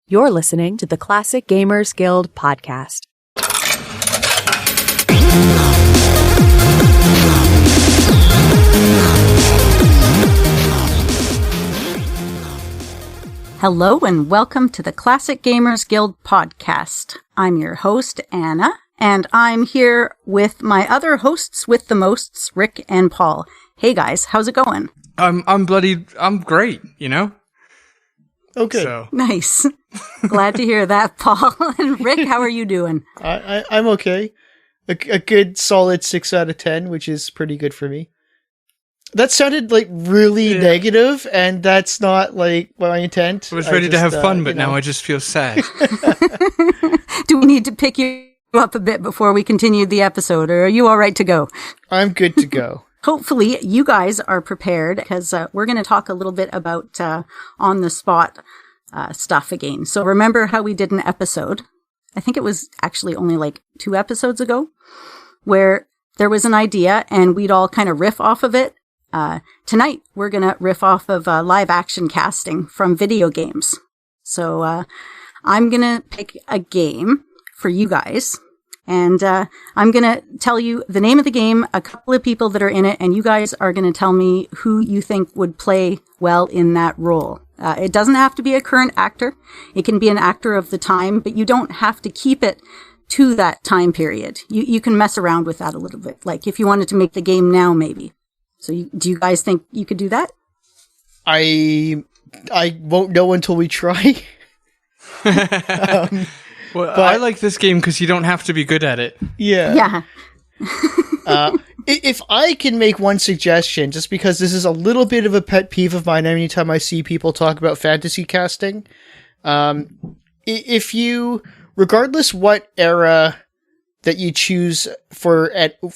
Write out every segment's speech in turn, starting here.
You're listening to the Classic Gamers Guild podcast. Hello and welcome to the Classic Gamers Guild podcast. I'm your host, Anna, and I'm here with my other hosts with the mosts, Ric and Paul. Hey guys, how's it going? I'm great, you know? Okay. So. Nice. Glad to hear that, Paul. And Ric, how are you doing? I'm okay. A good solid 6 out of 10, which is pretty good for me. That sounded like really negative, and that's not like my intent. I was ready to have fun, but now I just feel sad. Do we need to pick you up a bit before we continue the episode, or are you all right to go? I'm good to go. Hopefully you guys are prepared, because we're going to talk a little bit about on-the-spot stuff again. So remember how we did an episode, I think it was actually only like 2 episodes ago, where there was an idea and we'd all kind of riff off of it. Tonight we're going to riff off of live action casting from video games. So I'm going to pick a game for you guys. And I'm going to tell you the name of the game, a couple of people that are in it, and you guys are going to tell me who you think would play well in that role. It doesn't have to be a current actor. It can be an actor of the time, but you don't have to keep it to that time period. You can mess around with that a little bit, like if you wanted to make the game now, maybe. So do you guys think you could do that? I won't know until we try. Well, I like this game because you don't have to be good at it. Yeah. If I can make one suggestion, just because this is a little bit of a pet peeve of mine anytime I see people talk about fantasy casting, if you, regardless what era that you choose for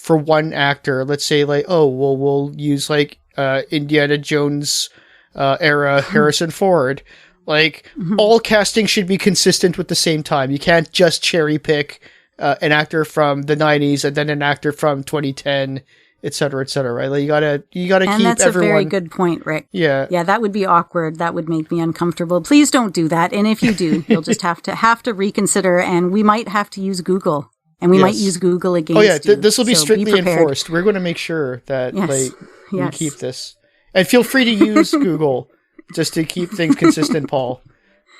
one actor, let's say like, we'll use like Indiana Jones era Harrison Ford. Like, all casting should be consistent with the same time. You can't just cherry pick an actor from the 90s and then an actor from 2010, et cetera, right? Like, you gotta keep everyone. And that's a very good point, Ric. Yeah. Yeah, that would be awkward. That would make me uncomfortable. Please don't do that. And if you do, you'll just have to reconsider, and we might have to use Google. And we might use Google against you. This will be so strictly be enforced. We're going to make sure that we keep this. And feel free to use Google just to keep things consistent, Paul.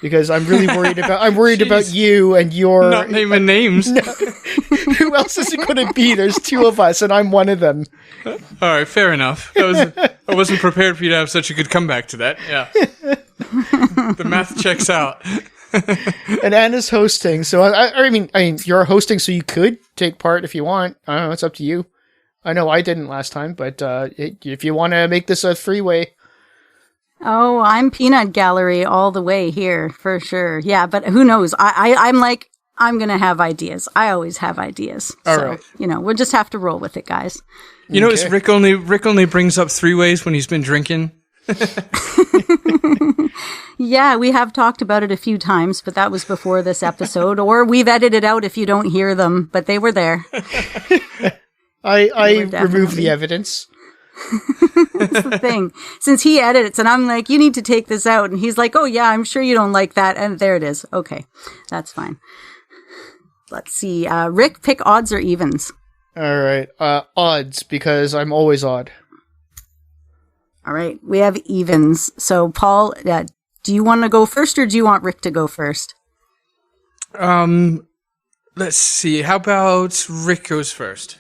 Because I'm really worried about you and your... Not naming names. No. Who else is it going to be? There's 2 of us, and I'm one of them. All right, fair enough. I wasn't prepared for you to have such a good comeback to that. Yeah. The math checks out. And Anna's hosting, so I mean, you're hosting, so you could take part if you want. I don't know, it's up to you. I know I didn't last time, but if you want to make this a freeway. Oh, I'm peanut gallery all the way here, for sure. Yeah, but who knows? I'm going to have ideas. I always have ideas. All right. We'll just have to roll with it, guys. You notice Ric only brings up 3-ways when he's been drinking? Yeah, we have talked about it a few times, but that was before this episode, or we've edited out if you don't hear them, but they were there. I removed the evidence. That's the thing. Since he edits, and I'm like, you need to take this out, and he's like, oh yeah, I'm sure you don't like that, and there it is. Okay, that's fine. Let's see. Ric, pick odds or evens. All right, odds, because I'm always odd. All right, we have evens. So, Paul, do you want to go first, or do you want Ric to go first? Let's see. How about Ric goes first?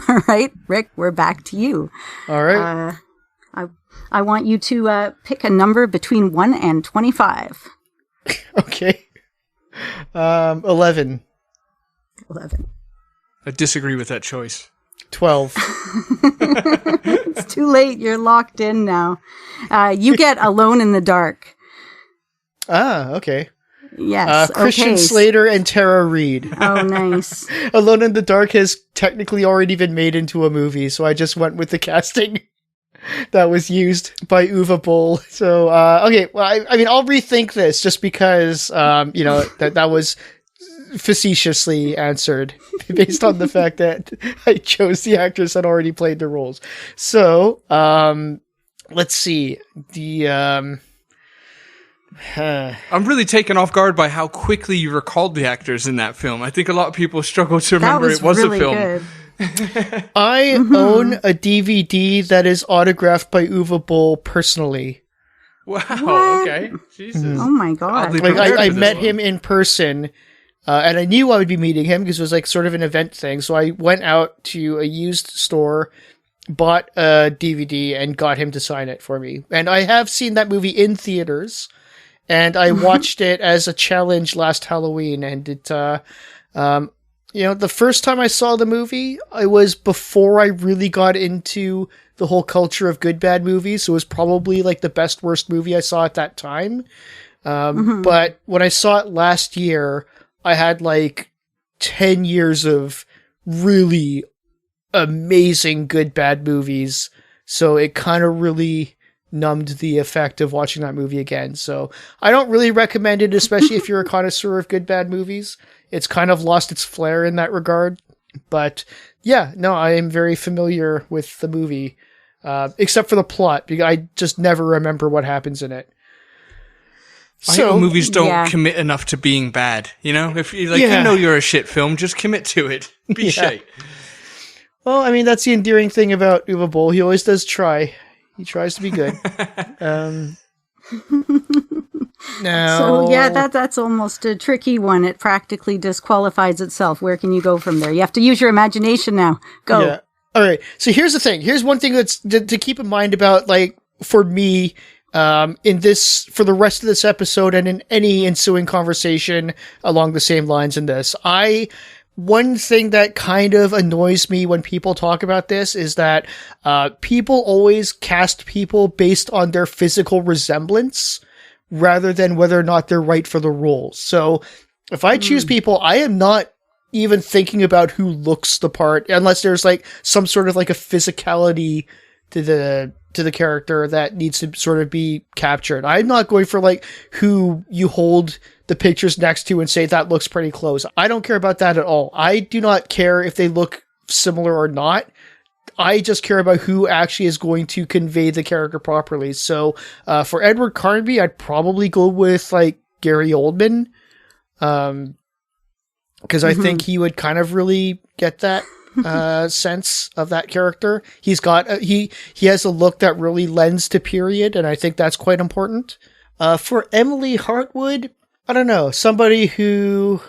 All right, Ric, we're back to you. All right. I want you to pick a number between 1 and 25. Okay. 11. 11. I disagree with that choice. 12. It's too late. You're locked in now. You get Alone in the Dark. Ah, okay. Yes. Christian Slater and Tara Reid. Oh, nice. Alone in the Dark has technically already been made into a movie, so I just went with the casting that was used by Uwe Boll. So, okay, well, I mean, I'll rethink this just because, that was facetiously answered based on the fact that I chose the actress that already played the roles. So, let's see. I'm really taken off guard by how quickly you recalled the actors in that film. I think a lot of people struggle to remember it was really a film. Good. I own a DVD that is autographed by Uwe Boll personally. Wow, What? okay. Jesus. Oh my god. Oddly Like prepared I for this met one. him in person, and I knew I would be meeting him because it was like sort of an event thing. So I went out to a used store, bought a DVD, and got him to sign it for me. And I have seen that movie in theaters, and I watched it as a challenge last Halloween. And it, the first time I saw the movie, I was before I really got into the whole culture of good bad movies. So it was probably like the best worst movie I saw at that time. But when I saw it last year, I had like 10 years of really amazing good bad movies. So it kind of really numbed the effect of watching that movie again. So I don't really recommend it, especially if you're a connoisseur of good bad movies. It's kind of lost its flair in that regard. But yeah, no, I am very familiar with the movie, except for the plot, because I just never remember what happens in it. I hate when movies don't commit enough to being bad. You know, if you you know you're a shit film, just commit to it. Be shit. Well, I mean, that's the endearing thing about Uwe Boll. He always does try. He tries to be good. Now, So yeah, that's almost a tricky one. It practically disqualifies itself. Where can you go from there? You have to use your imagination now. Go. Yeah. All right. So here's the thing. Here's one thing that's to keep in mind about, like, for me, in this, for the rest of this episode and in any ensuing conversation along the same lines in this, one thing that kind of annoys me when people talk about this is that, people always cast people based on their physical resemblance rather than whether or not they're right for the role. So if I choose people, I am not even thinking about who looks the part, unless there's like some sort of like a physicality to the character that needs to sort of be captured. I'm not going for like who you hold the pictures next to and say that looks pretty close. I don't care about that at all. I do not care if they look similar or not. I just care about who actually is going to convey the character properly. So, for Edward Carnby, I'd probably go with like Gary Oldman. Cause I think he would kind of really get that, sense of that character. He's got, he has a look that really lends to period. And I think that's quite important. For Emily Hartwood, I don't know, somebody who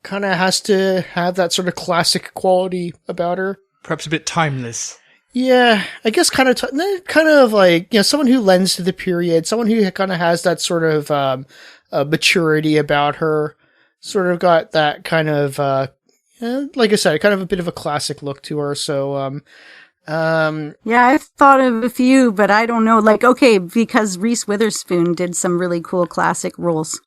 kind of has to have that sort of classic quality about her. Perhaps a bit timeless. Yeah, I guess kind of like, someone who lends to the period, someone who kind of has that sort of maturity about her, sort of got that kind of, like I said, kind of a bit of a classic look to her. So, yeah, I've thought of a few, but I don't know. Like, okay, because Reese Witherspoon did some really cool classic roles.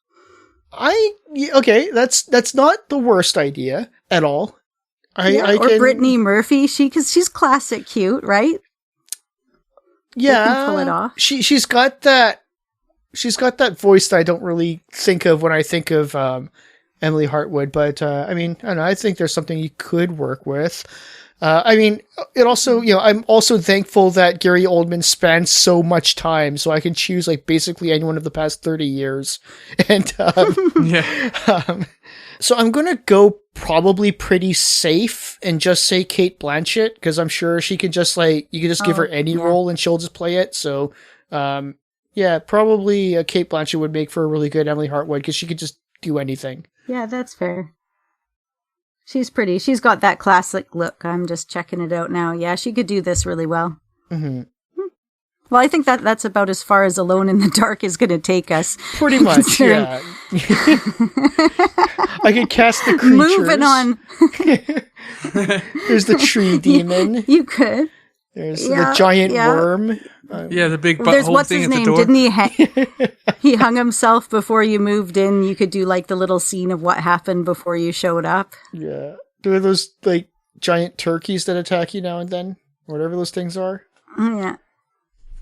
That's not the worst idea at all. Or Brittany Murphy, because she's classic cute, right? Yeah, they can pull it off. She's got that voice that I don't really think of when I think of Emily Hartwood. But I mean, I don't know. I think there's something you could work with. I mean, it also, I'm also thankful that Gary Oldman spans so much time, so I can choose like basically anyone of the past 30 years. And so I'm gonna go probably pretty safe and just say Cate Blanchett, because I'm sure she can just you can just give her any role and she'll just play it. So, probably Cate Blanchett would make for a really good Emily Hartwood, because she could just do anything. Yeah, that's fair. She's pretty. She's got that classic look. I'm just checking it out now. Yeah, she could do this really well. Mm-hmm. Well, I think that's about as far as Alone in the Dark is going to take us. Pretty much, yeah. I could cast the creatures. Moving on. There's the tree demon. You could. There's the giant worm. The big There's butthole what's thing his at the name? door. Didn't he? He hung himself before you moved in. You could do like the little scene of what happened before you showed up. Yeah. There are those like giant turkeys that attack you now and then, whatever those things are. Yeah.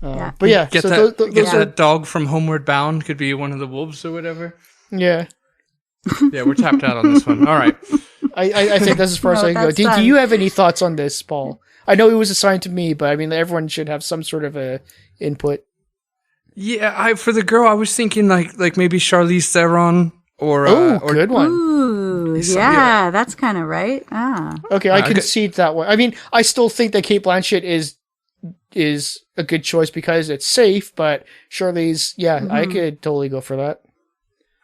But yeah, get so that, get that dog from Homeward Bound. Could be one of the wolves or whatever. Yeah. Yeah, we're tapped out on this one. All right. I think that's as far as I can go. Do you have any thoughts on this, Paul? I know it was assigned to me, but I mean, everyone should have some sort of a input. Yeah, for the girl, I was thinking like maybe Charlize Theron or good one. Ooh, yeah, that's kind of right. Ah, okay, I concede that one. I mean, I still think that Cate Blanchett is a good choice because it's safe, but Charlize, I could totally go for that.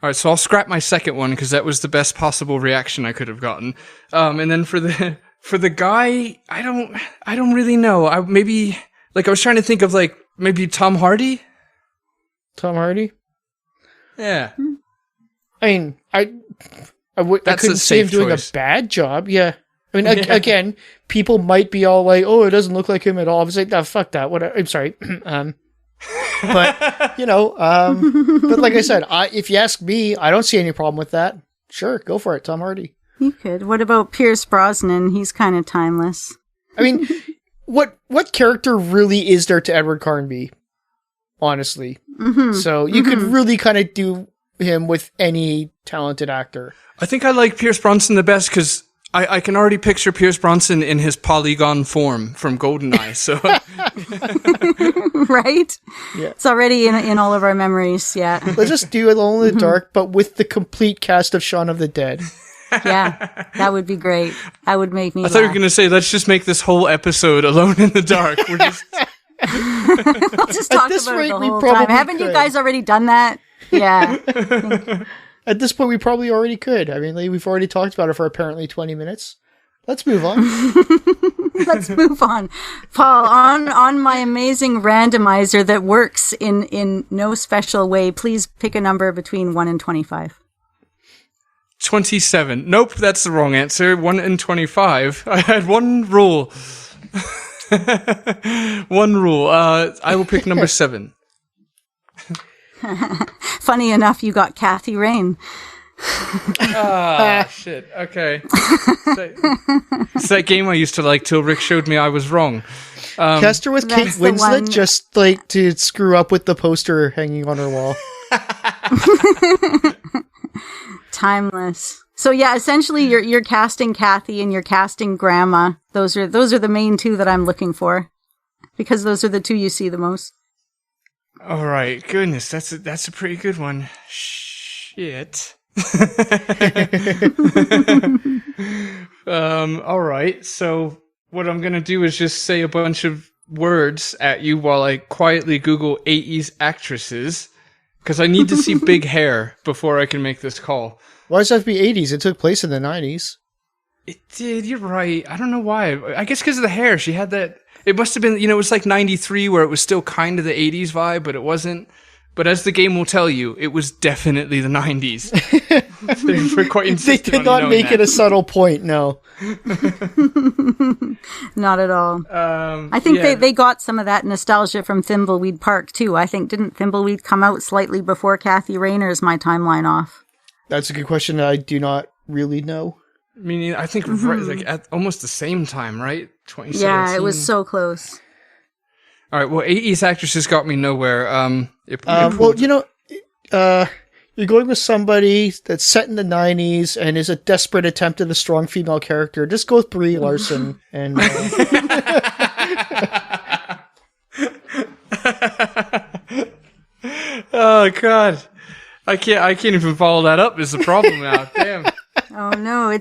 All right, so I'll scrap my second one because that was the best possible reaction I could have gotten. And then for the guy, I don't really know. I was trying to think of like maybe Tom Hardy. Tom Hardy? Yeah. I mean, I couldn't say him doing a bad job. Yeah. I mean, again, people might be all like, "Oh, it doesn't look like him at all." I was like, "No, fuck that." Whatever. I'm sorry. But but like I said, if you ask me, I don't see any problem with that. Sure, go for it, Tom Hardy. you could. What about Pierce Brosnan? He's kind of timeless. I mean, what character really is there to Edward Carnby? Honestly, so you could really kind of do him with any talented actor. I think I like Pierce Brosnan the best because I can already picture Pierce Brosnan in his polygon form from GoldenEye. So, right? Yeah, it's already in all of our memories. Yeah, let's just do Alone in the Dark, but with the complete cast of Shaun of the Dead. Yeah, that would be great. That would make me. I thought you were going to say, let's just make this whole episode Alone in the Dark. We're just. We'll just talk about it the whole time. Haven't you guys already done that? Yeah. At this point, we probably already could. I mean, we've already talked about it for apparently 20 minutes. Let's move on. Let's move on. Paul, on my amazing randomizer that works in no special way, please pick a number between 1 and 25. 27. Nope, that's the wrong answer. 1 and 25. I had one rule. One rule. I will pick number 7. Funny enough, you got Kathy Rain. Shit. Okay. It's that game I used to like till Rick showed me I was wrong. Cast her with Kate Winslet just like to screw up with the poster hanging on her wall. Timeless. So yeah, essentially you're casting Kathy and you're casting Grandma. Those are the main two that I'm looking for, because those are the two you see the most. All right, goodness, that's a pretty good one. Shit. All right. So what I'm gonna do is just say a bunch of words at you while I quietly Google 80s actresses, because I need to see big hair before I can make this call. Why does it have to be 80s? It took place in the 90s. It did. You're right. I don't know why. I guess because of the hair. She had that. It must have been, it was like 93 where it was still kind of the 80s vibe, but it wasn't. But as the game will tell you, it was definitely the 90s. We're quite insistent. They did not make it a subtle point, no. Not at all. I think they got some of that nostalgia from Thimbleweed Park, too. I think, didn't Thimbleweed come out slightly before Kathy Rain, or is my timeline off? That's a good question that I do not really know. I mean, I think right, like at almost the same time, right? 2017. Yeah, it was so close. All right, well, 80s actresses got me nowhere. Well, you're going with somebody that's set in the 90s and is a desperate attempt at a strong female character. Just go with Brie Larson. And oh, God. I can't even follow that up is the problem now. Damn. Oh no, we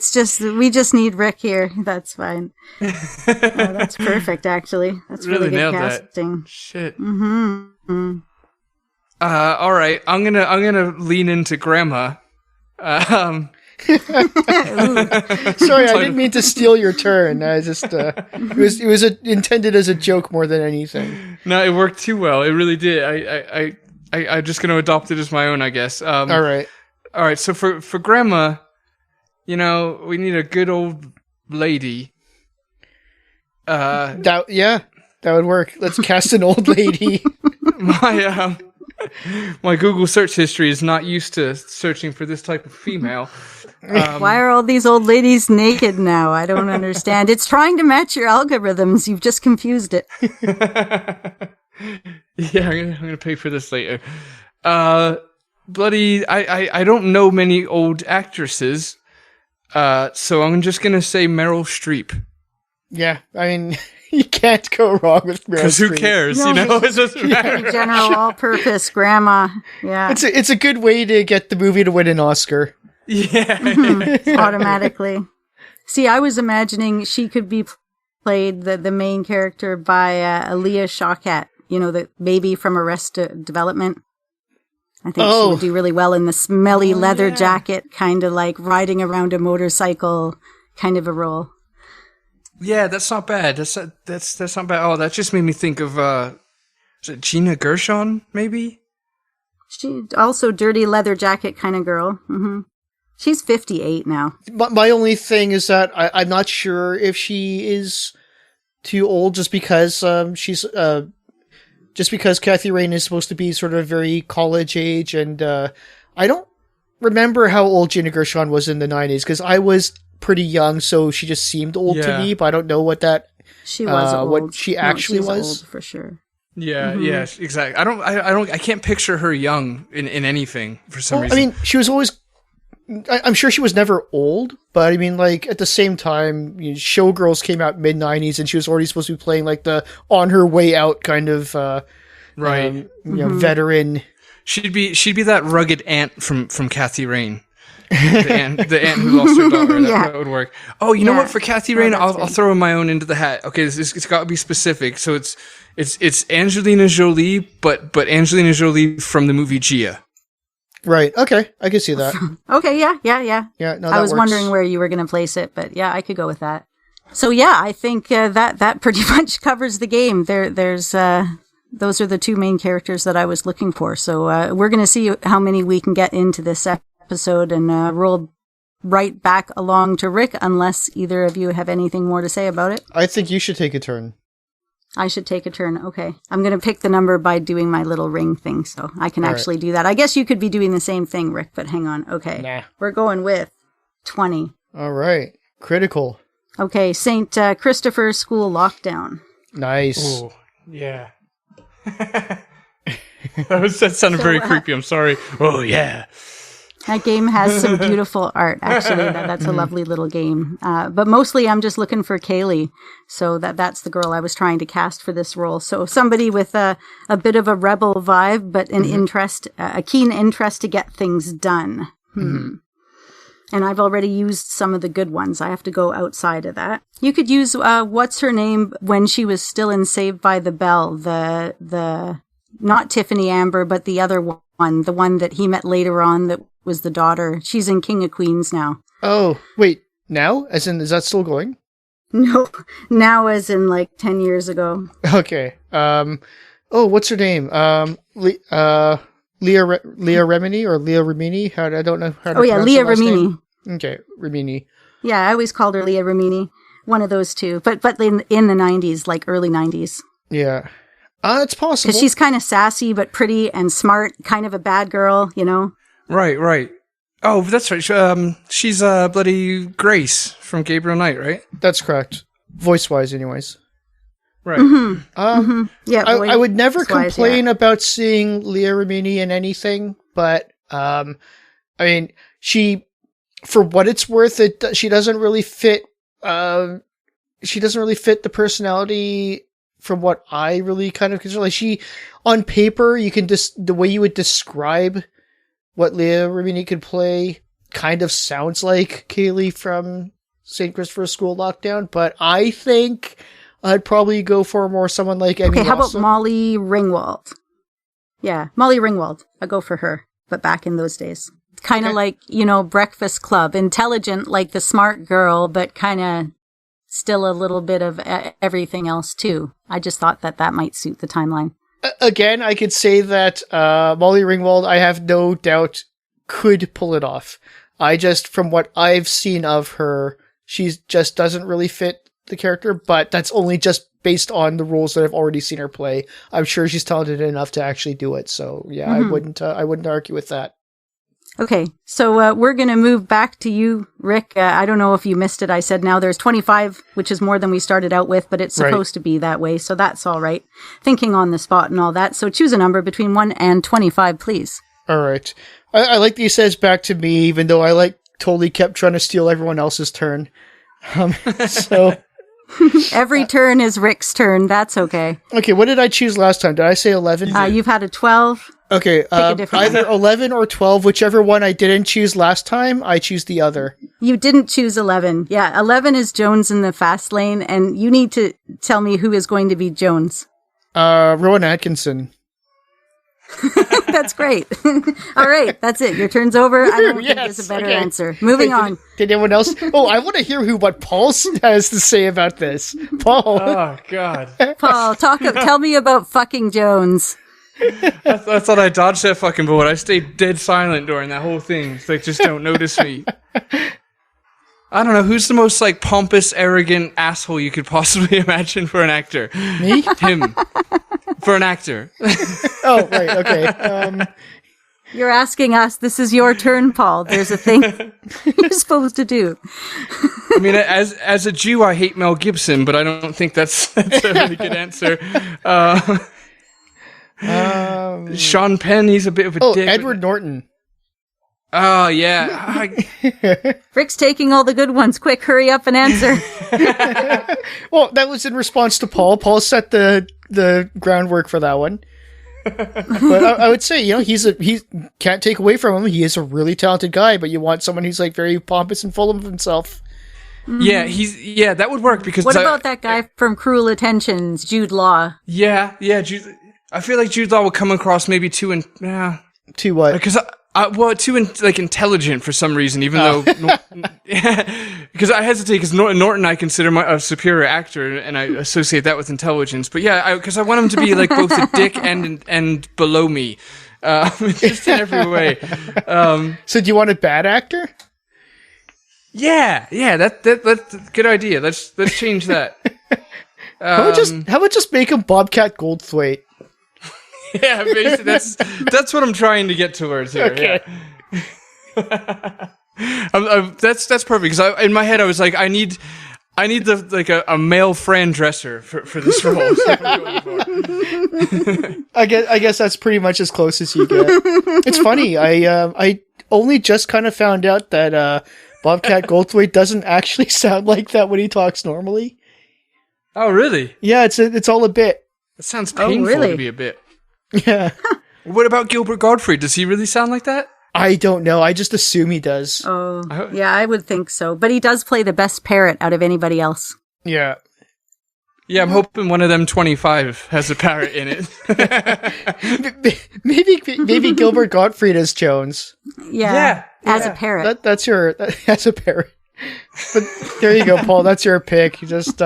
just need Rick here. That's fine. That's perfect, actually. That's really good casting. That. Shit. Mm-hmm. All right, I'm gonna lean into Grandma. Sorry, I didn't mean to steal your turn. I just it was intended as a joke more than anything. No, it worked too well. It really did. I'm just gonna adopt it as my own, I guess. All right. So for Grandma, we need a good old lady. That would work. Let's cast an old lady. My Google search history is not used to searching for this type of female. Why are all these old ladies naked now? I don't understand. It's trying to match your algorithms. You've just confused it. Yeah, I'm gonna pay for this later. Bloody, I don't know many old actresses, so I'm just gonna say Meryl Streep. Yeah, I mean, You can't go wrong with Meryl Because who Streep. cares? No, You know, it doesn't matter. General all-purpose grandma. Yeah. It's a good way to get the movie to win an Oscar. Yeah. Automatically. See, I was imagining she could be played the main character by Aaliyah Shawkat, the baby from Arrested Development. I think she would do really well in the smelly leather jacket, kind of like riding around a motorcycle kind of a role. Yeah, that's not bad. That's not bad. Oh, that just made me think of is it Gina Gershon, maybe? She also dirty leather jacket kind of girl. Mm-hmm. She's 58 now. My only thing is that I'm not sure if she is too old just because Kathy Rain is supposed to be sort of very college age, and I don't remember how old Gina Gershon was in the 90s because I was pretty young, so she just seemed old to me, but I don't know what that she was old. What she actually was old for sure. Yeah, yeah, exactly. I can't picture her young in anything for some reason. I mean, she was always. I'm sure she was never old, but I mean, like at the same time, Showgirls came out mid-90s, and she was already supposed to be playing like the on her way out kind of veteran. She'd be that rugged aunt from Kathy Rain. The aunt who lost her daughter. That would work. Oh, you know what? For Kathy Rain, I'll throw my own into the hat. Okay, it's got to be specific. So it's Angelina Jolie, but Angelina Jolie from the movie Gia. Right. Okay, I can see that. Okay. Yeah. Yeah. No, I was works. wondering where you were going to place it, but yeah, I could go with that. So yeah, I think that pretty much covers the game. There's those are the two main characters that I was looking for. So we're going to see how many we can get into this episode and roll right back along to Rick, unless either of you have anything more to say about it. I think you should take a turn. I should take a turn. Okay. I'm going to pick the number by doing my little ring thing, so I can actually do that. I guess you could be doing the same thing, Rick, but hang on. Okay. Nah. We're going with 20. All right. Critical. Okay. St. Christopher's School Lockdown. Oh, Nice. yeah. that sounded very creepy. I'm sorry. Oh, yeah. That game has some beautiful art, actually. That's a lovely little game. But mostly I'm just looking for Kaylee. So that's the girl I was trying to cast for this role. So somebody with a bit of a rebel vibe, but an interest, a keen interest to get things done. And I've already used some of the good ones. I have to go outside of that. You could use, what's her name when she was still in Saved by the Bell? The not Tiffany Amber, but the other one. The one that he met later on that was the daughter. She's in King of Queens now. Oh, wait. Now? As in, is that still going? No. Now as in like 10 years ago. Okay. What's her name? Leah Remini or Leah Remini? I don't know how to pronounce Leah her last Remini. name. Okay, Remini. Yeah, I always called her Leah Remini. One of those two. But in the 90s, like early 90s. Yeah. It's possible. Because she's kind of sassy, but pretty and smart. Kind of a bad girl, you know? Right. Oh, that's right. She's bloody Grace from Gabriel Knight, right? That's correct. Voice-wise, anyways. Right. Yeah, I would never complain about seeing Leah Remini in anything, but I mean, she, for what it's worth, she doesn't really fit. She doesn't really fit the personality from what I really kind of consider. Like she, on paper, you can the way you would describe what Leah Remini could play kind of sounds like Kaylee from St. Christopher's School Lockdown, but I think I'd probably go for more someone like Emmy how about Rossum. Molly Ringwald? Yeah, Molly Ringwald. I'll go for her, but back in those days. Kind of like, Breakfast Club. Intelligent, like the smart girl, but kind of still a little bit of everything else, too. I just thought that might suit the timeline. Again, I could say that Molly Ringwald, I have no doubt, could pull it off. I just, from what I've seen of her, she just doesn't really fit the character, but that's only just based on the roles that I've already seen her play. I'm sure she's talented enough to actually do it. So yeah, I wouldn't argue with that. Okay, so we're going to move back to you, Rick. I don't know if you missed it. I said now there's 25, which is more than we started out with, but it's supposed to be that way, so that's all right. Thinking on the spot and all that. So choose a number between 1 and 25, please. All right. I like that you said it's back to me, even though I totally kept trying to steal everyone else's turn. So Every turn is Ric's turn. That's okay. Okay, what did I choose last time? Did I say 11? You've had a 12. Okay, a different either 11 or 12, whichever one I didn't choose last time, I choose the other. You didn't choose 11. Yeah, 11 is Jones in the fast lane, and you need to tell me who is going to be Jones. Rowan Atkinson. That's great. All right, that's it. Your turn's over. I don't think there's a better answer. Moving on. Did anyone else? Oh, I want to hear what Paul has to say about this. Paul. Oh, God. Paul, tell me about fucking Jones. I thought I dodged that fucking bullet. I stayed dead silent during that whole thing. It's like, just don't notice me. I don't know, who's the most, like, pompous, arrogant asshole you could possibly imagine for an actor? Me? Him. For an actor. Oh, right, okay. You're asking us. This is your turn, Paul. There's a thing you're supposed to do. I mean, as a Jew, I hate Mel Gibson, but I don't think that's a really good answer. Sean Penn, he's a bit of a dick. Edward Norton. Oh, yeah. Rick's taking all the good ones. Quick, hurry up and answer. Well, that was in response to Paul. Paul set the groundwork for that one. But I would say, he can't take away from him. He is a really talented guy, but you want someone who's like very pompous and full of himself. Mm-hmm. Yeah, that would work because. What about that guy from Cruel Attentions, Jude Law? Yeah, Jude. I feel like Jude Law will come across maybe too Too what? Because too intelligent for some reason, even though because I hesitate because Norton I consider a superior actor and I associate that with intelligence. But yeah, because I want him to be like both a dick and below me, just in every way. So do you want a bad actor? Yeah, that's a good idea. Let's change that. How about just make him Bobcat Goldthwait? Yeah, basically, that's what I'm trying to get towards here. Okay. Yeah. That's perfect because in my head I was like, I need a male Fran Dresser for this role. I guess that's pretty much as close as you get. It's funny. I only just kind of found out that Bobcat Goldthwait doesn't actually sound like that when he talks normally. Oh, really? Yeah, it's all a bit. It sounds painful to be a bit. Yeah. What about Gilbert Gottfried? Does he really sound like that? I don't know. I just assume he does. Oh, yeah, I would think so. But he does play the best parrot out of anybody else. Yeah. Yeah, I'm hoping one of them 25 has a parrot in it. maybe Gilbert Gottfried as Jones. Yeah. As a parrot. That's a parrot. But there you go, Paul. That's your pick. You just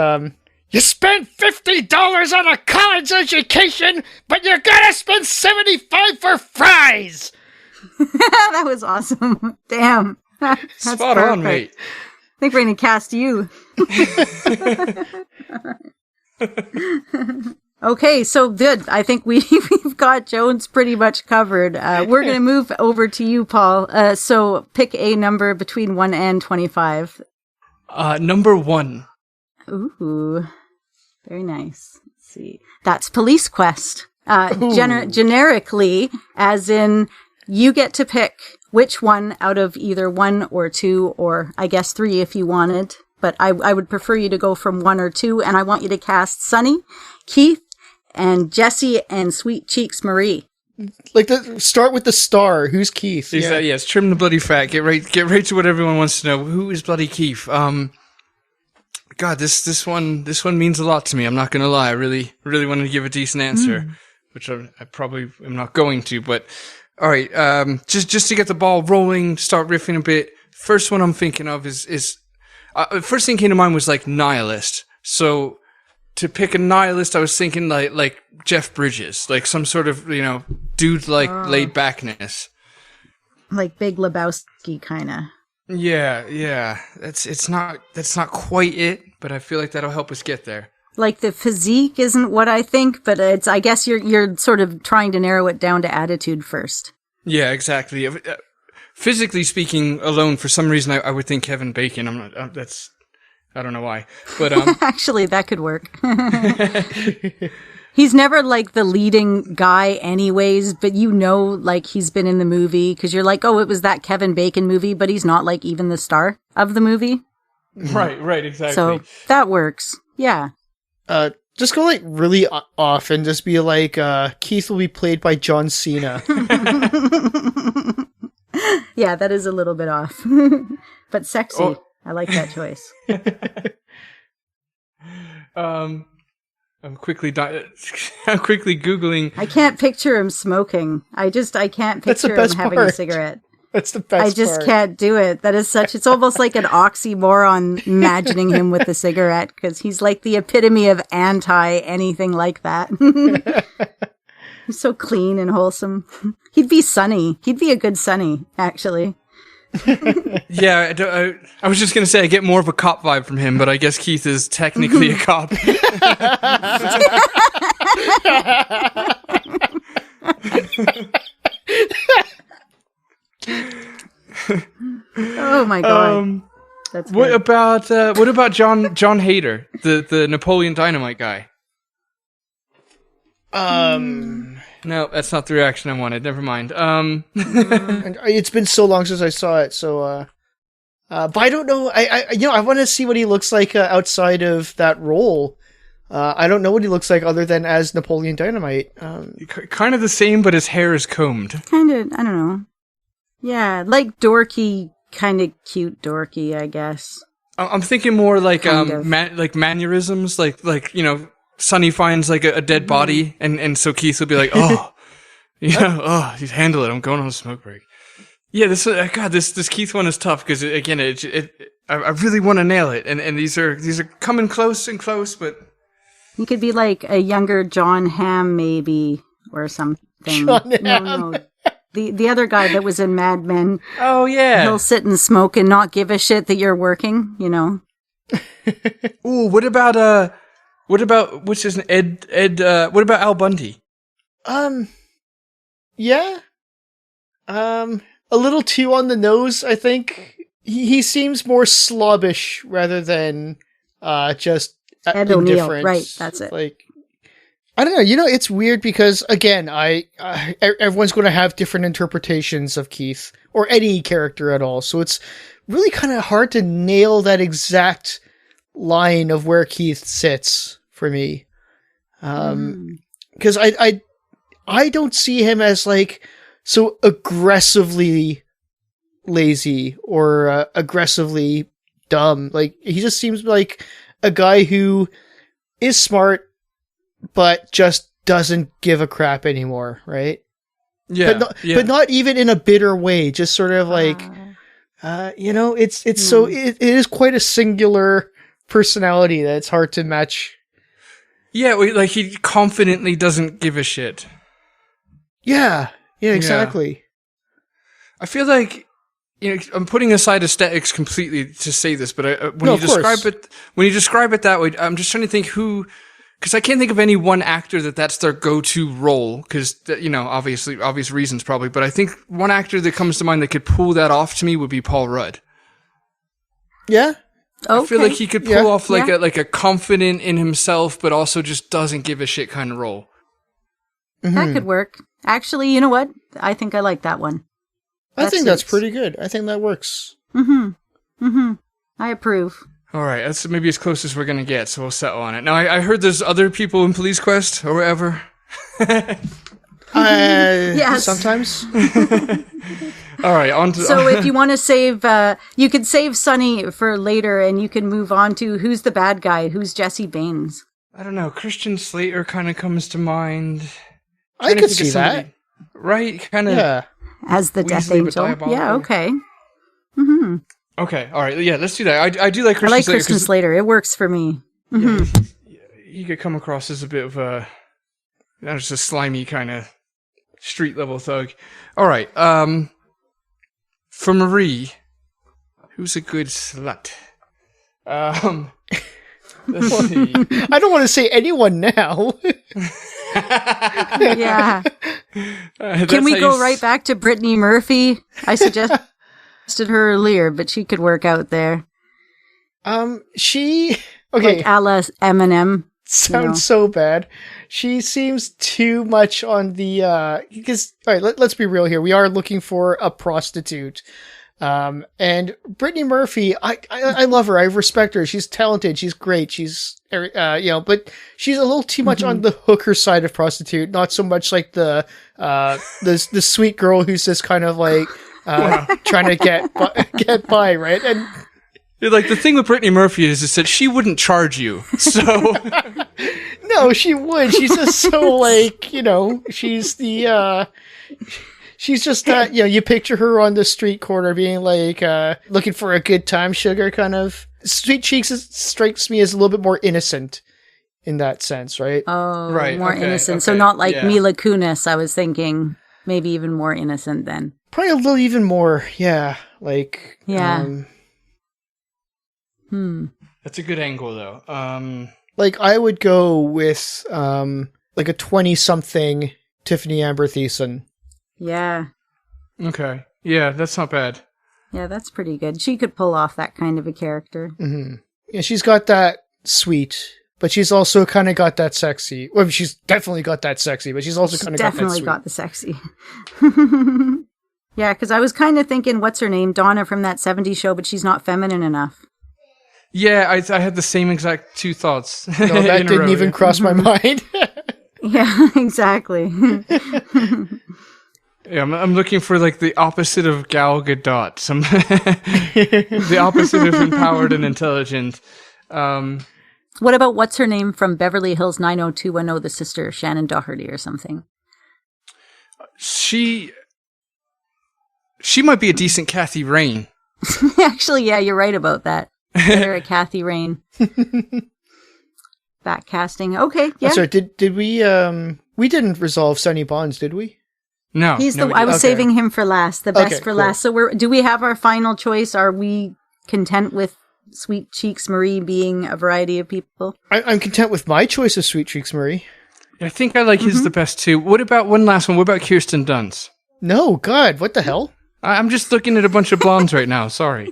you spent $50 on a college education, but you're gonna spend $75 for fries. That was awesome. Damn. That's spot on, mate. I think we're gonna cast you. Okay, so good. I think we've got Jones pretty much covered. We're going to move over to you, Paul. So pick a number between 1 and 25. Number 1. Ooh, very nice. Let's see. That's Police Quest. Generically, as in you get to pick which one out of either 1 or 2, or I guess 3 if you wanted. But I would prefer you to go from 1 or 2, and I want you to cast Sonny, Keith, and Jesse, and Sweet Cheeks Marie. Like start with the star. Who's Keith? Yes, trim the bloody fat. Get right to what everyone wants to know. Who is bloody Keith? God, this one means a lot to me. I'm not gonna lie. I really wanted to give a decent answer, which I probably am not going to. But all right, just to get the ball rolling, start riffing a bit. First one I'm thinking of is first thing came to mind was like nihilist. So to pick a nihilist, I was thinking like Jeff Bridges, like some sort of dude like laid backness, like Big Lebowski kind of. Yeah. That's not quite it, but I feel like that'll help us get there. Like the physique isn't what I think, but I guess you're sort of trying to narrow it down to attitude first. Yeah, exactly. Physically speaking, alone, for some reason, I would think Kevin Bacon. I'm not. I don't know why, but actually, that could work. He's never like the leading guy, anyways. But like he's been in the movie because you're like, oh, it was that Kevin Bacon movie, but he's not like even the star of the movie. Right, exactly. So that works. Yeah. Just go like really off and just be like, Keith will be played by John Cena. Yeah, that is a little bit off. But sexy. Oh. I like that choice. I'm quickly Googling. I can't picture him smoking. I can't picture him having a cigarette. That's the best part. I just can't do it. That is it's almost like an oxymoron imagining him with a cigarette, because he's like the epitome of anti anything like that. He's so clean and wholesome. He'd be Sonny. He'd be a good Sonny, actually. Yeah, I was just going to say I get more of a cop vibe from him, but I guess Keith is technically a cop. Oh my god. That's what good. about John Hader, the Napoleon Dynamite guy? No, that's not the reaction I wanted. Never mind. It's been so long since I saw it, so but I don't know. I want to see what he looks like outside of that role. I don't know what he looks like other than as Napoleon Dynamite. Kind of the same, but his hair is combed. Kind of, I don't know. Yeah, like dorky, kind of cute dorky, I guess. I'm thinking more like like mannerisms, like Sonny finds like a dead body, and so Keith will be like, oh, you handle it. I'm going on a smoke break. Yeah, this Keith one is tough because again, I really want to nail it, and these are coming close and close, but he could be like a younger John Hamm maybe or something. John Hamm. No. The other guy that was in Mad Men. Oh yeah, he'll sit and smoke and not give a shit that you're working. You know. Ooh, what about what's his name? Ed? What about Al Bundy? Yeah. A little too on the nose, I think. He seems more slobbish rather than just Ed indifferent. O'Neill, right? That's it. Like, I don't know. It's weird because again, everyone's going to have different interpretations of Keith or any character at all. So it's really kind of hard to nail that exact line of where Keith sits for me. Because I don't see him as like so aggressively lazy or aggressively dumb. Like, he just seems like a guy who is smart but just doesn't give a crap anymore, right? Yeah, but not even in a bitter way. Just sort of like, it is quite a singular personality that it's hard to match. Yeah, like he confidently doesn't give a shit. Yeah, exactly. I feel like, I'm putting aside aesthetics completely to say this, but when you describe it that way, I'm just trying to think who. Because I can't think of any one actor that's their go-to role, because, obviously, obvious reasons probably, but I think one actor that comes to mind that could pull that off to me would be Paul Rudd. Yeah? Okay. I feel like he could pull off like a confident in himself, but also just doesn't give a shit kind of role. Mm-hmm. That could work. Actually, you know what? I think I like that one. I think that's pretty good. I think that works. I approve. All right, that's maybe as close as we're going to get, so we'll settle on it. Now, I heard there's other people in Police Quest or whatever. Yes. Sometimes. All right, on to... So if you want to save... you could save Sonny for later, and you can move on to who's the bad guy, who's Jesse Baines. I don't know, Christian Slater kind of comes to mind. I could see that. Right? Kind of... Yeah. As the Death Angel. Yeah, okay. Mm-hmm. Okay, all right, yeah, let's do that. I do like Christian Slater. Christian Slater. It works for me. Mm-hmm. Yeah, he could come across as a bit of a, just a slimy kind of street level thug. All right, for Marie, who's a good slut? Let's see. I don't want to say anyone now. Yeah. Can we go right back to Brittany Murphy? I suggested her earlier, but she could work out there. Okay. Like a la Eminem. Sounds so bad. She seems too much on the, because, all right, let's be real here. We are looking for a prostitute. And Brittany Murphy, I love her. I respect her. She's talented. She's great. She's, but she's a little too much on the hooker side of prostitute. Not so much like the sweet girl who's just kind of like, trying to get by, right? And like the thing with Brittany Murphy is that she wouldn't charge you. So no, she would. She's just so like, she's the, she's just that, you picture her on the street corner being like, looking for a good time, sugar kind of. Sweet Cheeks strikes me as a little bit more innocent in that sense, right? Oh, right. More innocent. So not like Mila Kunis, I was thinking maybe even more innocent then. Probably a little even more, yeah. Like, That's a good angle, though. Like, I would go with, like a 20-something Tiffany Amber Thiessen. Yeah. Okay. Yeah, that's not bad. Yeah, that's pretty good. She could pull off that kind of a character. Mm-hmm. Yeah, she's got that sweet, but she's also kind of got that sexy. Well, she's definitely got that sexy, but she's also kind of got that sweet. Definitely got the sexy. Yeah, because I was kind of thinking, what's her name? Donna from that 70s show, but she's not feminine enough. Yeah, I had the same exact two thoughts. No, that didn't even cross my mind. Yeah, exactly. Yeah, I'm looking for like the opposite of Gal Gadot, the opposite of empowered and intelligent. What about what's her name from Beverly Hills 90210, the sister Shannon Doherty or something? She might be a decent Kathy Rain. Actually, yeah, you're right about that. Better at Kathy Rain. Back casting. Okay, yeah. Sorry, did we didn't resolve Sonny Bonds, did we? No. I was saving him for last. The best for last. So do we have our final choice? Are we content with Sweet Cheeks Marie being a variety of people? I'm content with my choice of Sweet Cheeks Marie. I think I like his the best too. What about one last one? What about Kirsten Dunst? No, God, what the hell? I'm just looking at a bunch of blondes right now. Sorry.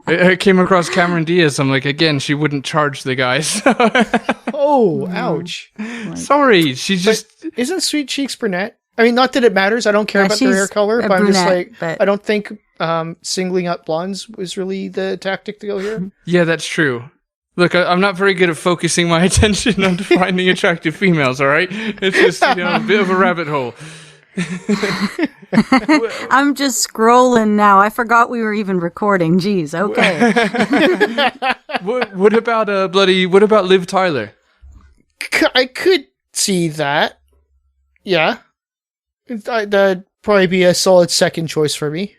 I came across Cameron Diaz. I'm like, again, she wouldn't charge the guys. Oh, ouch. Sorry, she's just... Isn't Sweet Cheeks brunette? I mean, not that it matters. I don't care about their hair color, but I'm just like, I don't think singling out blondes was really the tactic to go here. Yeah, that's true. Look, I'm not very good at focusing my attention on finding attractive females, all right? It's just, a bit of a rabbit hole. I'm just scrolling now. I forgot we were even recording. Jeez, okay. What about Liv Tyler? I could see that. Yeah. That'd probably be a solid second choice for me.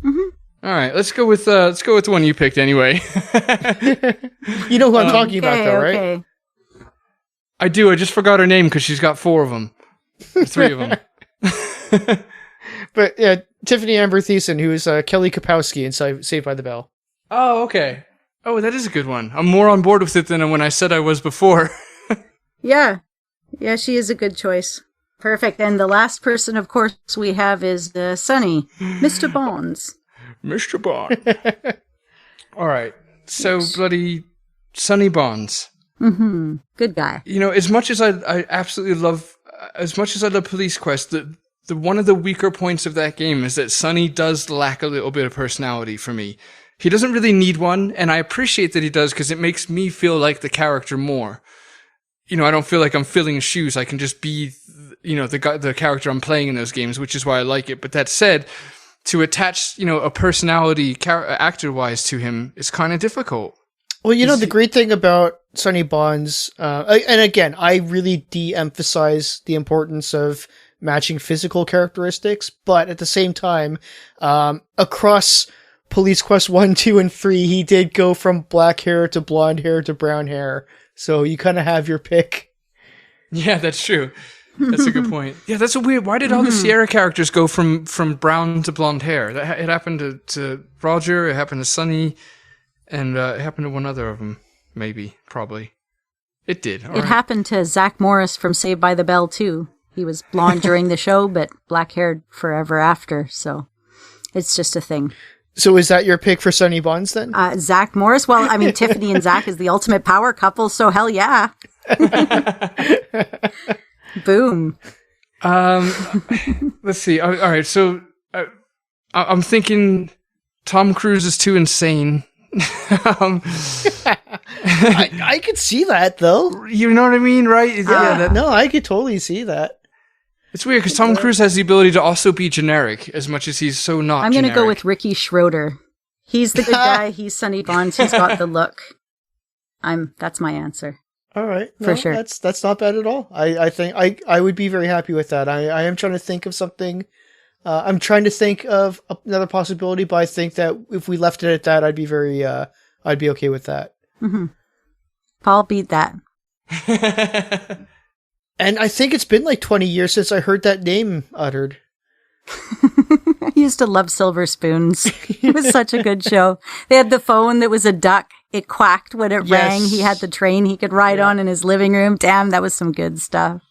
Mm-hmm. All right, let's go with the one you picked anyway. You know who I'm talking about, though, right? Okay. I do. I just forgot her name because she's got 4 of them, or 3 of them. But yeah, Tiffany Amber Thiessen, who is Kelly Kapowski in Saved by the Bell. Oh, okay. Oh, that is a good one. I'm more on board with it than when I said I was before. Yeah, she is a good choice. Perfect. And the last person, of course, we have is Sonny, Mr. Bonds. Mr. Bond. All right. So bloody Sonny Bonds. Mm-hmm. Good guy. As much as I absolutely love, as much as I love Police Quest, the one of the weaker points of that game is that Sonny does lack a little bit of personality for me. He doesn't really need one, and I appreciate that he does because it makes me feel like the character more. I don't feel like I'm filling his shoes. I can just be, the character I'm playing in those games, which is why I like it. But that said, to attach, a personality actor-wise to him is kind of difficult. Well, the great thing about Sonny Bonds, and again, I really de-emphasize the importance of matching physical characteristics, but at the same time, across Police Quest 1, 2, and 3, he did go from black hair to blonde hair to brown hair. So you kind of have your pick. Yeah, that's true. That's a good point. Yeah, that's a weird... Why did all the Sierra characters go from brown to blonde hair? It happened to Roger, it happened to Sonny, and it happened to one other of them. Maybe. Probably. It did. It happened to Zach Morris from Saved by the Bell, too. He was blonde during the show, but black-haired forever after, so it's just a thing. So is that your pick for Sonny Bonds, then? Zach Morris? Well, I mean, Tiffany and Zach is the ultimate power couple, so hell yeah. Boom. Let's see. All right, so I'm thinking Tom Cruise is too insane. I could see that, though. You know what I mean, right? Yeah. No, I could totally see that. It's weird because Tom Cruise has the ability to also be generic as much as he's so not I'm going to generic. go with Ricky Schroeder. He's the good guy. He's Sonny Bonds. He's got the look. That's my answer. All right. For sure. That's not bad at all. I think I would be very happy with that. I am trying to think of something. I'm trying to think of another possibility, but I think that if we left it at that, I'd be okay with that. Mm-hmm. Paul beat that. And I think it's been like 20 years since I heard that name uttered. I used to love Silver Spoons. It was such a good show. They had the phone that was a duck. It quacked when it rang. He had the train he could ride on in his living room. Damn, that was some good stuff.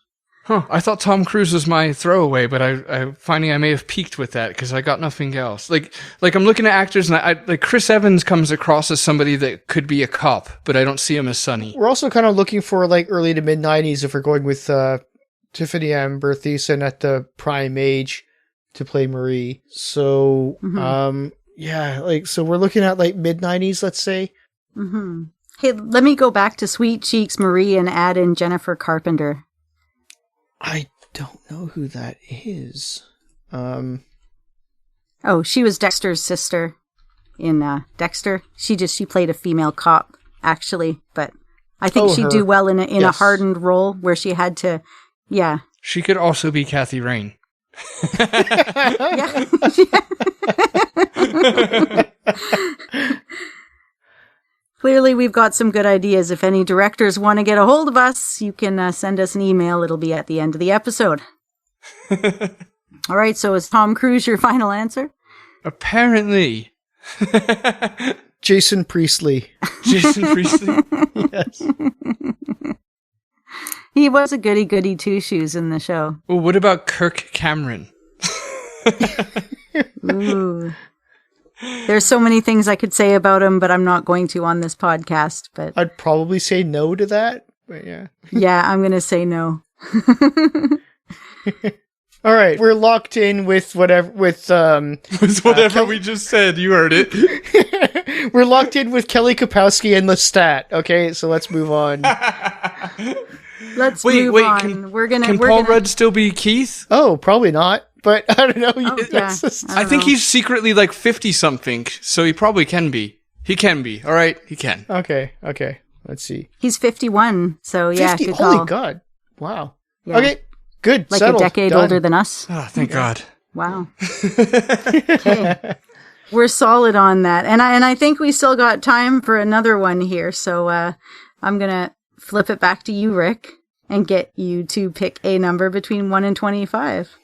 Huh. I thought Tom Cruise was my throwaway, but I finding I may have peaked with that because I got nothing else. Like I'm looking at actors, and I like Chris Evans comes across as somebody that could be a cop, but I don't see him as Sonny. We're also kind of looking for like early to mid 90s if we're going with Tiffany Amber Thiessen at the prime age to play Marie. So so we're looking at like mid 90s, let's say. Mm-hmm. Hey, let me go back to Sweet Cheeks Marie and add in Jennifer Carpenter. I don't know who that is. Oh, she was Dexter's sister in Dexter. She played a female cop, actually, but I think she'd do well in a hardened role where she had to, She could also be Kathy Rain. Yeah. Clearly, we've got some good ideas. If any directors want to get a hold of us, you can send us an email. It'll be at the end of the episode. All right, so is Tom Cruise your final answer? Apparently. Jason Priestley. Jason Priestley? Yes. He was a goody-goody two-shoes in the show. Well, what about Kirk Cameron? Ooh. There's so many things I could say about him, but I'm not going to on this podcast. But I'd probably say no to that. But yeah. Yeah, I'm going to say no. All right, we're locked in with whatever whatever we just said. You heard it. We're locked in with Kelly Kapowski and Lestat. Okay, so let's move on. Let's move on. Can Paul Rudd still be Keith? Oh, probably not. But I don't know. I think he's secretly like 50-something, so he probably can be. He can be. All right, he can. Okay. Let's see. He's 51, so yeah. 50? Good Holy call. God. Wow. Yeah. Okay, good. Like settled. a decade Done. older than us. Oh, thank God. Wow. Okay. We're solid on that. And I think we still got time for another one here, so I'm going to flip it back to you, Rick, and get you to pick a number between 1 and 25.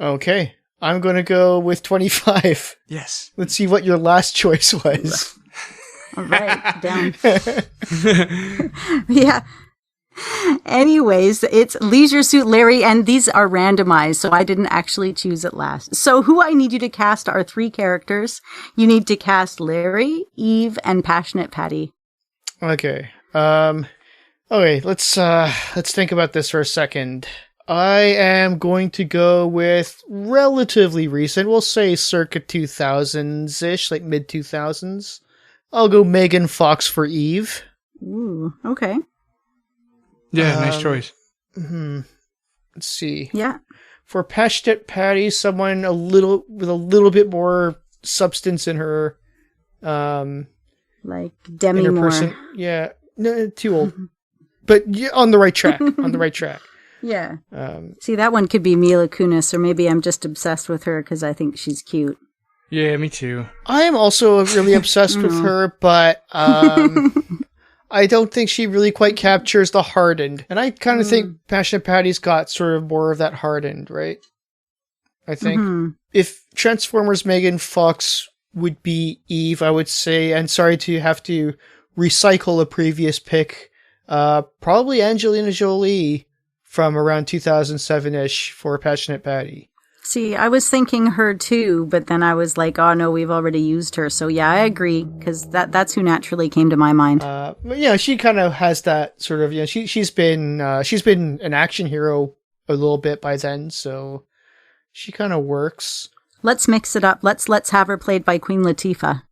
Okay. I'm going to go with 25. Yes. Let's see what your last choice was. All right, down. Yeah. Anyways, it's Leisure Suit Larry, and these are randomized, so I didn't actually choose it last. So who I need you to cast are 3 characters. You need to cast Larry, Eve, and Passionate Patty. Okay. Okay, let's think about this for a second. I am going to go with relatively recent. We'll say circa 2000s-ish, like mid-2000s. I'll go Megan Fox for Eve. Ooh, okay. Yeah, nice choice. Let's see. Yeah. For Passionate Patty, someone with a little bit more substance in her. Like Demi Moore. Person. Yeah. No, too old. But on the right track. Yeah. See, that one could be Mila Kunis, or maybe I'm just obsessed with her because I think she's cute. Yeah, me too. I am also really obsessed with her, but I don't think she really quite captures the hardened. And I kind of think Passionate Patty's got sort of more of that hardened, right? I think. If Transformers Megan Fox would be Eve, I would say, and sorry to have to recycle a previous pick, probably Angelina Jolie from around 2007-ish for Passionate Patty. See, I was thinking her too, but then I was like, oh no, we've already used her. So yeah, I agree, because that's who naturally came to my mind. But yeah, she kind of has that sort of, she's been an action hero a little bit by then, so she kind of works. Let's mix it up. Let's have her played by Queen Latifah.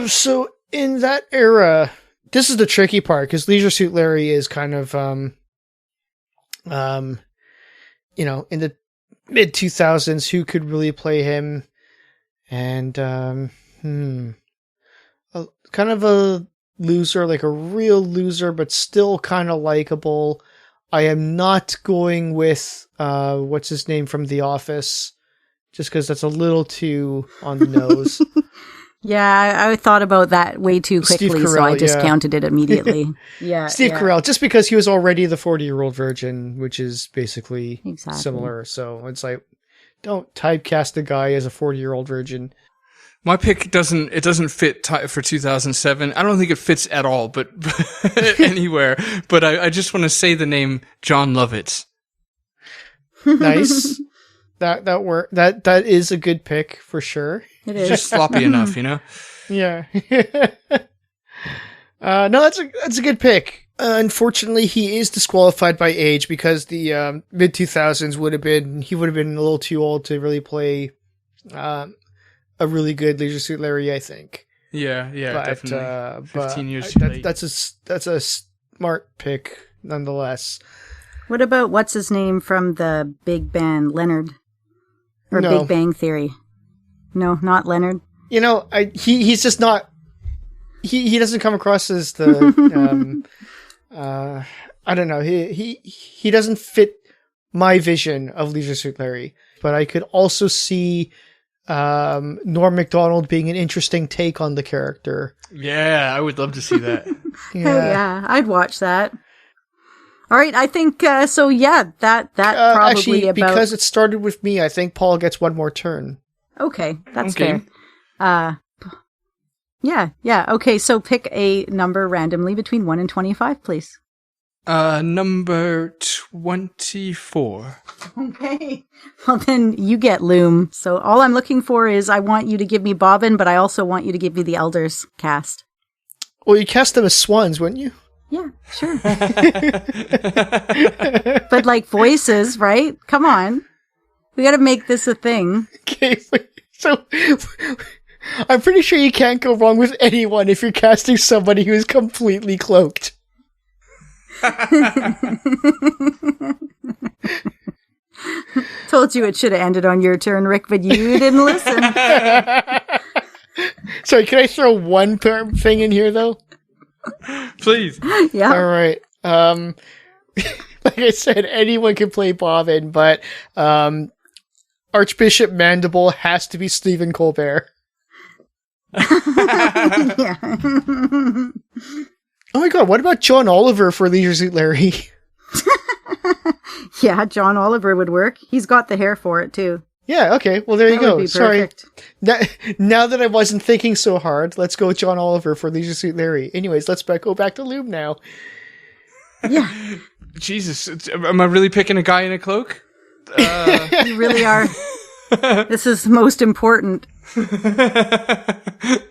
So in that era, this is the tricky part because Leisure Suit Larry is kind of, you know, in the mid 2000s, who could really play him? And kind of a loser, like a real loser, but still kind of likable. I am not going with what's his name from The Office, just because that's a little too on the nose. Yeah, I thought about that way too quickly, so I discounted it immediately. Steve Carell, just because he was already the 40-year-old virgin, which is basically similar. So it's like, don't typecast a guy as a 40-year-old virgin. My pick doesn't fit for 2007. I don't think it fits at all, but anywhere. But I just want to say the name John Lovitz. Nice. That is a good pick for sure. It is just sloppy enough, you know. Yeah. No, that's a good pick. Unfortunately, he is disqualified by age because the mid 2000s would have been a little too old to really play a really good Leisure Suit Larry, I think. Yeah, but, definitely. 15 years too late. That's a smart pick nonetheless. What about what's his name from the big band, Leonard? Or No. Big Bang Theory? No, not Leonard. You know, he's just not. He doesn't come across as the. I don't know. He doesn't fit my vision of Leisure Suit Larry. But I could also see Norm Macdonald being an interesting take on the character. Yeah, I would love to see that. Yeah, I'd watch that. All right, I think so. Yeah, that probably actually, about because it started with me, I think Paul gets one more turn. Okay, that's fair. Yeah. Okay, so pick a number randomly between 1 and 25, please. Number 24. Okay. Well, then you get Loom. So all I'm looking for is I want you to give me Bobbin, but I also want you to give me the Elders cast. Well, you cast them as swans, wouldn't you? Yeah, sure. But like voices, right? Come on. We got to make this a thing. Okay, so I'm pretty sure you can't go wrong with anyone if you're casting somebody who is completely cloaked. Told you it should have ended on your turn, Rick, but you didn't listen. Sorry, can I throw one thing in here, though? Please. Yeah. All right. Like I said, anyone can play Bobbin, but Archbishop Mandible has to be Stephen Colbert. Yeah. Oh my god, what about John Oliver for Leisure Suit Larry? Yeah, John Oliver would work. He's got the hair for it, too. Yeah, okay. Well, there you That go. would be Sorry. perfect. Now that I wasn't thinking so hard, let's go with John Oliver for Leisure Suit Larry. Anyways, let's go back to Lube now. Yeah. Jesus, am I really picking a guy in a cloak? You really are. This is most important. All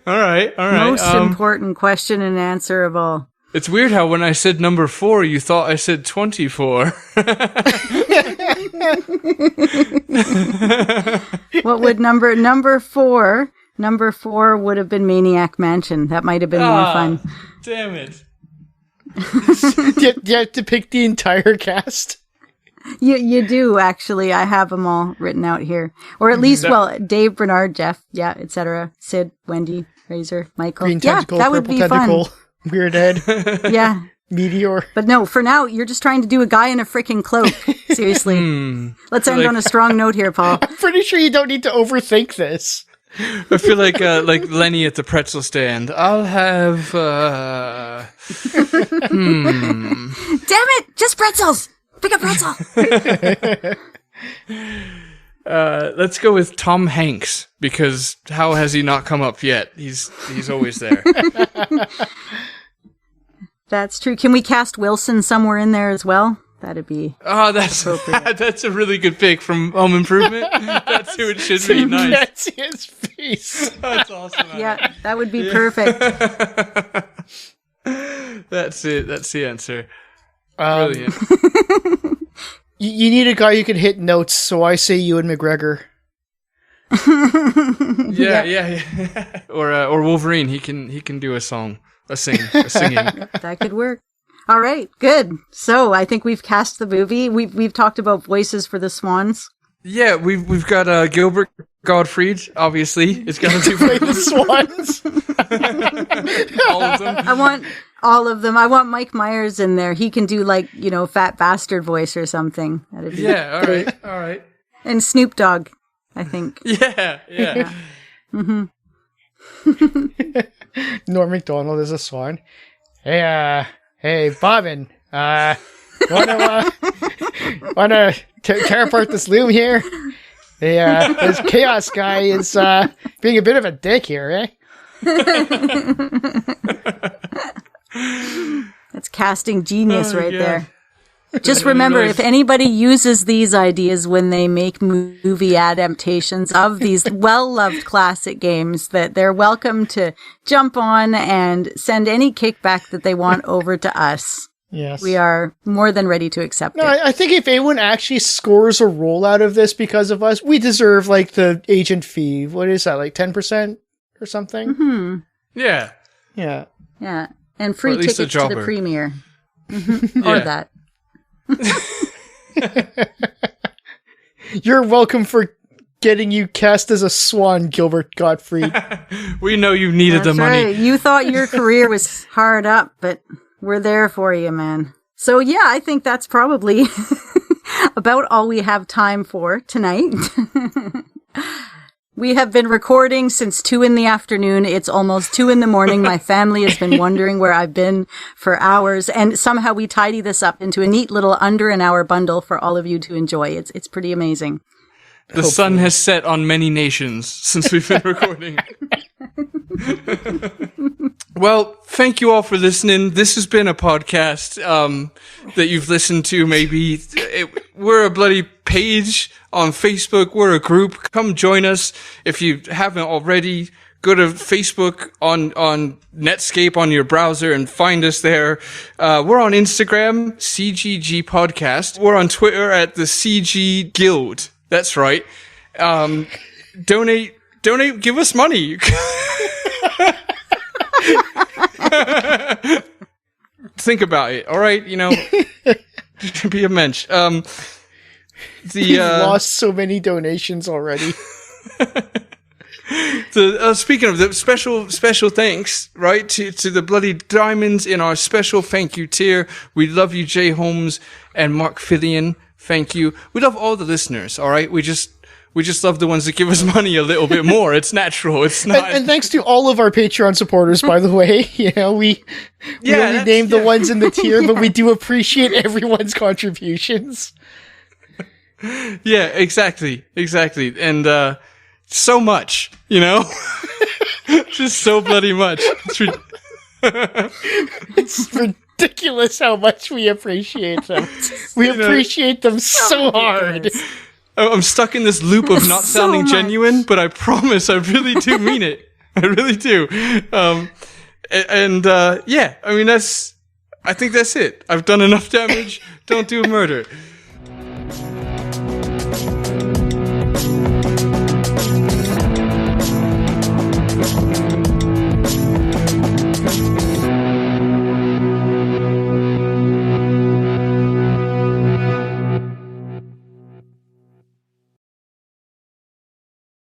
right. Most important question and answer of all. It's weird how when I said number 4, you thought I said 24. What would number 4 would have been Maniac Mansion. That might have been more fun. Damn it. Do you have to pick the entire cast? You do, actually. I have them all written out here. Or at least, Dave, Bernard, Jeff, yeah, etc. Sid, Wendy, Razor, Michael. Green tentacle, that would purple be tentacle, fun. weird head, Yeah. meteor. But no, for now, you're just trying to do a guy in a freaking cloak. Seriously. Let's end on a strong note here, Paul. I'm pretty sure you don't need to overthink this. I feel like Lenny at the pretzel stand. I'll have, Damn it! Just pretzels! Pick a pretzel! let's go with Tom Hanks, because how has he not come up yet? He's always there. That's true. Can we cast Wilson somewhere in there as well? That'd be that's a really good pick from Home Improvement. That's who it should be. Nice. That's his face. That's awesome. yeah, that would be perfect. That's it. That's the answer. Brilliant. You need a guy who can hit notes, so I say Ewan McGregor. Yeah. Or Wolverine. He can do a singing. That could work. All right, good. So I think we've cast the movie. We've talked about voices for the Swans. Yeah, we've got Gilbert Gottfried. Obviously, it's got to Play the Swans. all of them. I want all of them. I want Mike Myers in there. He can do like, fat bastard voice or something. That'd be great. All right. And Snoop Dogg, I think. Yeah. Mm-hmm. Norm Macdonald is a swan. Hey, Bobbin. Wanna tear apart this loom here? This chaos guy is being a bit of a dick here, eh? That's casting genius right God. there. Just remember, if anybody uses these ideas when they make movie adaptations of these well-loved classic games, that they're welcome to jump on and send any kickback that they want over to us. Yes. We are more than ready to accept it. I think if anyone actually scores a roll out of this because of us, we deserve, like, the agent fee. What is that, like 10% or something? Mm-hmm. Yeah. Yeah. And free tickets to the premiere. Mm-hmm. Yeah. Or that. You're welcome for getting you cast as a swan, Gilbert Gottfried. We know you needed the money. Right. You thought your career was hard up, but we're there for you, man. So yeah, I think that's probably about all we have time for tonight. We have been recording since 2 p.m. It's almost 2 a.m. My family has been wondering where I've been for hours, and somehow we tidy this up into a neat little under an hour bundle for all of you to enjoy. It's pretty amazing. The sun has set on many nations since we've been recording. Well, thank you all for listening. This has been a podcast that you've listened to. Maybe we're a bloody page on Facebook. We're a group. Come join us if you haven't already. Go to Facebook on Netscape on your browser and find us there. We're on Instagram, CGG Podcast. We're on Twitter at the CG Guild. That's right. Donate, give us money. Think about it, all right? Be a mensch. We've lost so many donations already. Speaking of the special thanks, right, to the bloody diamonds in our special thank you tier. We love you, Jay Holmes and Mark Fillion. Thank you. We love all the listeners, all right? We just love the ones that give us money a little bit more. It's natural. It's not. And thanks to all of our Patreon supporters, by the way. We only named the ones in the tier, but we do appreciate everyone's contributions. Yeah, exactly. And so much, just so bloody much. It's ridiculous how much we appreciate them. We appreciate them so hard. I'm stuck in this loop of not sounding genuine, but I promise I really do mean it. I really do. I think that's it. I've done enough damage. Don't do a murder.